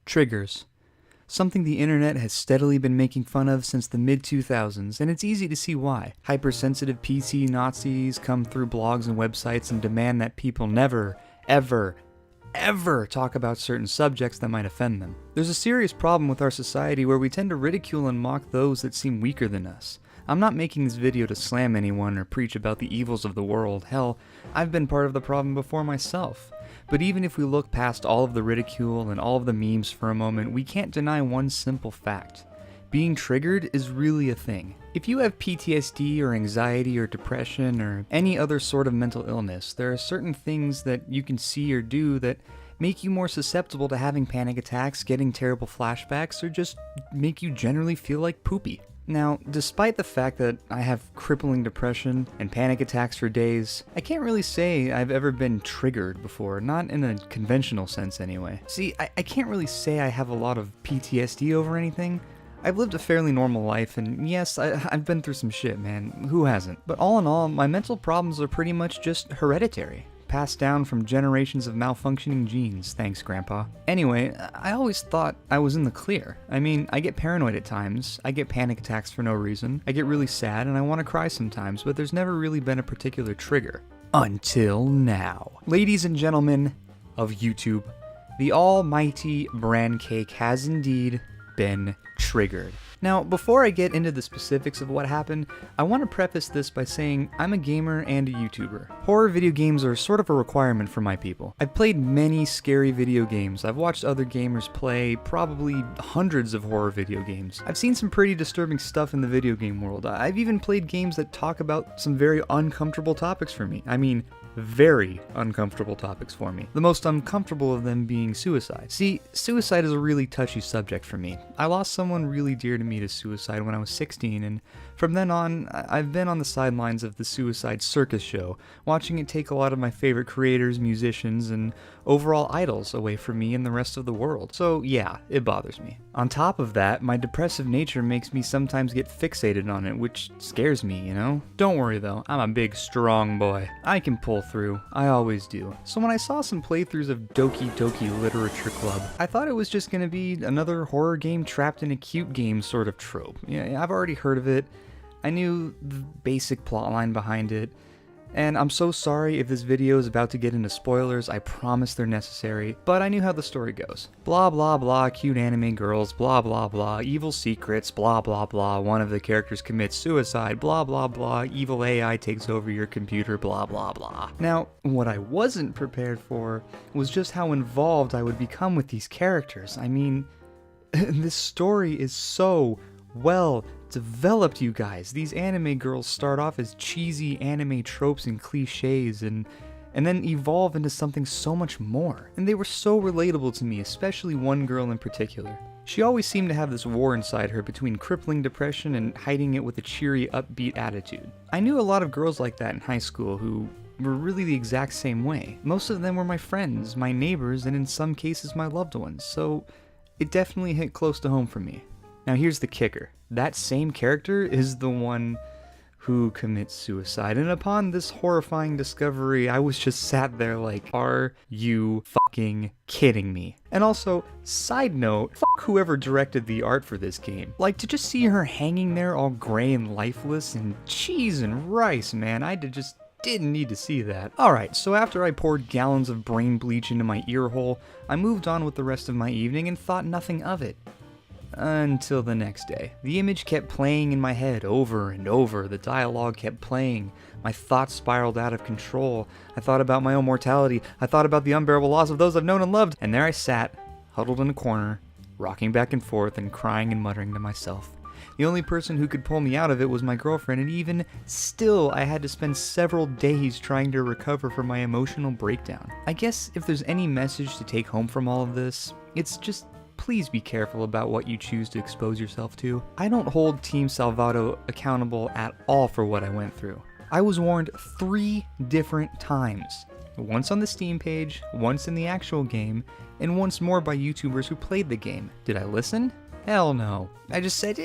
Triggers. Something the internet has steadily been making fun of since the mid-2000s, and it's easy to see why. Hypersensitive PC Nazis come through blogs and websites and demand that people never, ever talk about certain subjects that might offend them. There's a serious problem with our society where we tend to ridicule and mock those that seem weaker than us. I'm not making this video to slam anyone or preach about the evils of the world. Hell, I've been part of the problem before myself. But even if we look past all of the ridicule and all of the memes for a moment, we can't deny one simple fact. Being triggered is really a thing. If you have PTSD or anxiety or depression or any other sort of mental illness, there are certain things that you can see or do that make you more susceptible to having panic attacks, getting terrible flashbacks, or just make you generally feel like poopy. Now, despite the fact that I have crippling depression and panic attacks for days, I can't really say I've ever been triggered before, not in a conventional sense anyway. See, I can't really say I have a lot of PTSD over anything. I've lived a fairly normal life, and yes, I've been through some shit, man. Who hasn't? But all in all, my mental problems are pretty much just hereditary. Passed down from generations of malfunctioning genes, thanks Grandpa. Anyway, I always thought I was in the clear. I mean, I get paranoid at times, I get panic attacks for no reason, I get really sad and I want to cry sometimes, but there's never really been a particular trigger. Until now. Ladies and gentlemen of YouTube, the almighty Brancake has indeed been triggered. Now, before I get into the specifics of what happened, I want to preface this by saying I'm a gamer and a YouTuber. Horror video games are sort of a requirement for my people. I've played many scary video games. I've watched other gamers play probably hundreds of horror video games. I've seen some pretty disturbing stuff in the video game world. I've even played games that talk about some very uncomfortable topics for me. I mean, very uncomfortable topics for me. The most uncomfortable of them being suicide. See, suicide is a really touchy subject for me. I lost someone really dear to me to suicide when I was 16, and from then on, I've been on the sidelines of the suicide circus show, watching it take a lot of my favorite creators, musicians, and overall idols away from me and the rest of the world. So yeah, it bothers me. On top of that, my depressive nature makes me sometimes get fixated on it, which scares me, you know? Don't worry though, I'm a big, strong boy. I can pull through. I always do. So when I saw some playthroughs of Doki Doki Literature Club, I thought it was just gonna be another horror game trapped in a cute game sort of trope. Yeah, I've already heard of it. I knew the basic plotline behind it, and I'm so sorry if this video is about to get into spoilers. I promise they're necessary, but I knew how the story goes. Blah blah blah, cute anime girls, blah blah blah, evil secrets, blah blah blah, one of the characters commits suicide, blah blah blah, evil AI takes over your computer, blah blah blah. Now, what I wasn't prepared for was just how involved I would become with these characters. I mean, this story is so well developed, you guys. These anime girls start off as cheesy anime tropes and cliches and then evolve into something so much more. And they were so relatable to me, especially one girl in particular. She always seemed to have this war inside her between crippling depression and hiding it with a cheery, upbeat attitude. I knew a lot of girls like that in high school who were really the exact same way. Most of them were my friends, my neighbors, and in some cases my loved ones, so it definitely hit close to home for me. Now here's the kicker. That same character is the one who commits suicide, and upon this horrifying discovery, I was just sat there like, are you fucking kidding me? And also, side note, fuck whoever directed the art for this game. Like, to just see her hanging there all gray and lifeless and cheese and rice, man, just didn't need to see that. Alright, so after I poured gallons of brain bleach into my ear hole, I moved on with the rest of my evening and thought nothing of it. Until the next day. The image kept playing in my head over and over, the dialogue kept playing, my thoughts spiraled out of control, I thought about my own mortality, I thought about the unbearable loss of those I've known and loved, and there I sat, huddled in a corner, rocking back and forth and crying and muttering to myself. The only person who could pull me out of it was my girlfriend, and even still, I had to spend several days trying to recover from my emotional breakdown. I guess if there's any message to take home from all of this, it's just please be careful about what you choose to expose yourself to. I don't hold Team Salvato accountable at all for what I went through. I was warned 3 different times. Once on the Steam page, once in the actual game, and once more by YouTubers who played the game. Did I listen? Hell no. I just said,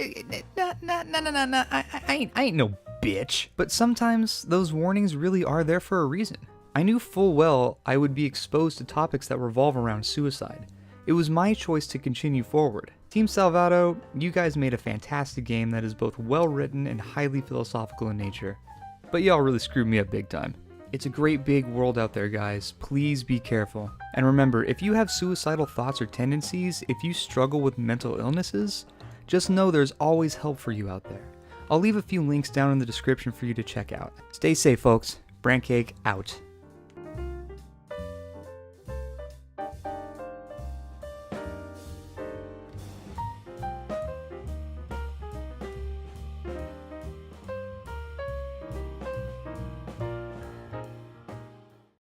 no, I ain't no bitch. But sometimes those warnings really are there for a reason. I knew full well I would be exposed to topics that revolve around suicide. It was my choice to continue forward. Team Salvato, you guys made a fantastic game that is both well written and highly philosophical in nature. But y'all really screwed me up big time. It's a great big world out there, guys. Please be careful. And remember, if you have suicidal thoughts or tendencies, if you struggle with mental illnesses, just know there's always help for you out there. I'll leave a few links down in the description for you to check out. Stay safe, folks. Brancake out.